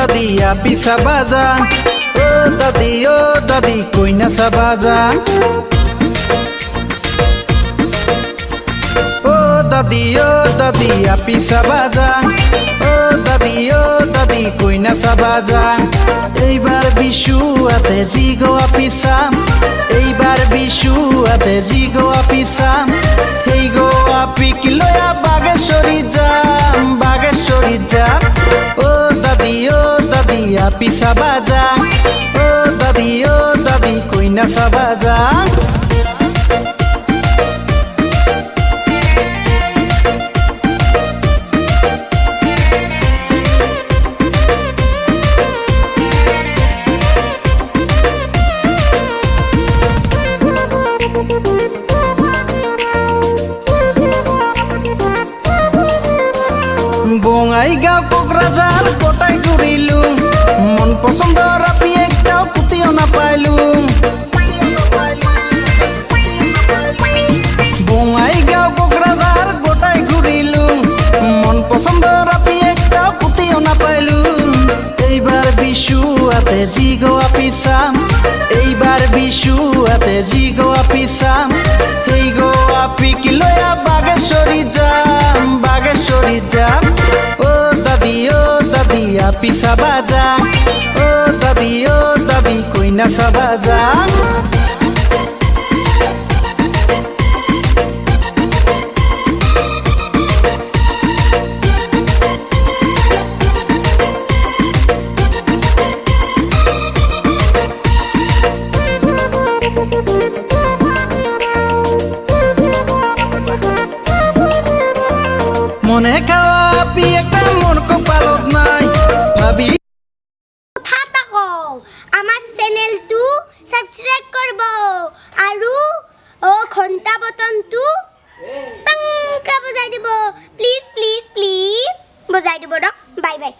দাদি আপিসা বাজা ও দাদি কইনাসা বাজা ও দাদি আপিসা বাজা ও দাদি কইনাসা বাজা এইবার বিশু আতে জিগো আপিসাম এইবার বিশু আতে জিগো আপিসাম হেই গো আপিক লয়া বাগেশ্বরী যাম ও দাদি আপিসা বাজা ও দাদি কইনাসা বাজা বঙাইগাঁও কোকরাঝার কোটায় ঘুরিলু মন পছন্দর আপি একটাও কুতিও না পাইলু বঙাইগাঁও কোকরাঝার গোটায় ঘুরিলু মন পছন্দর আপি একটাও কুতিও না পাইলু এইবার বিশু আতে জিগো আপিসাম এইবার বিশু আতে জিগো আপিসাম এই গো আপিক লয়া বাগেশ্বরী যাম ও দাদি আপিসা বাজা ও দাদি কইনাসা বাজা মনে খাওয়া আপি একটা মন কপালত নাই ভাবি আমার চ্যানেলটো সাবস্ক্রাইব করব আৰু ঘণ্টা বটনটো টাংকা বজাই দিব প্লিজ বজাই দিব বাই বাই।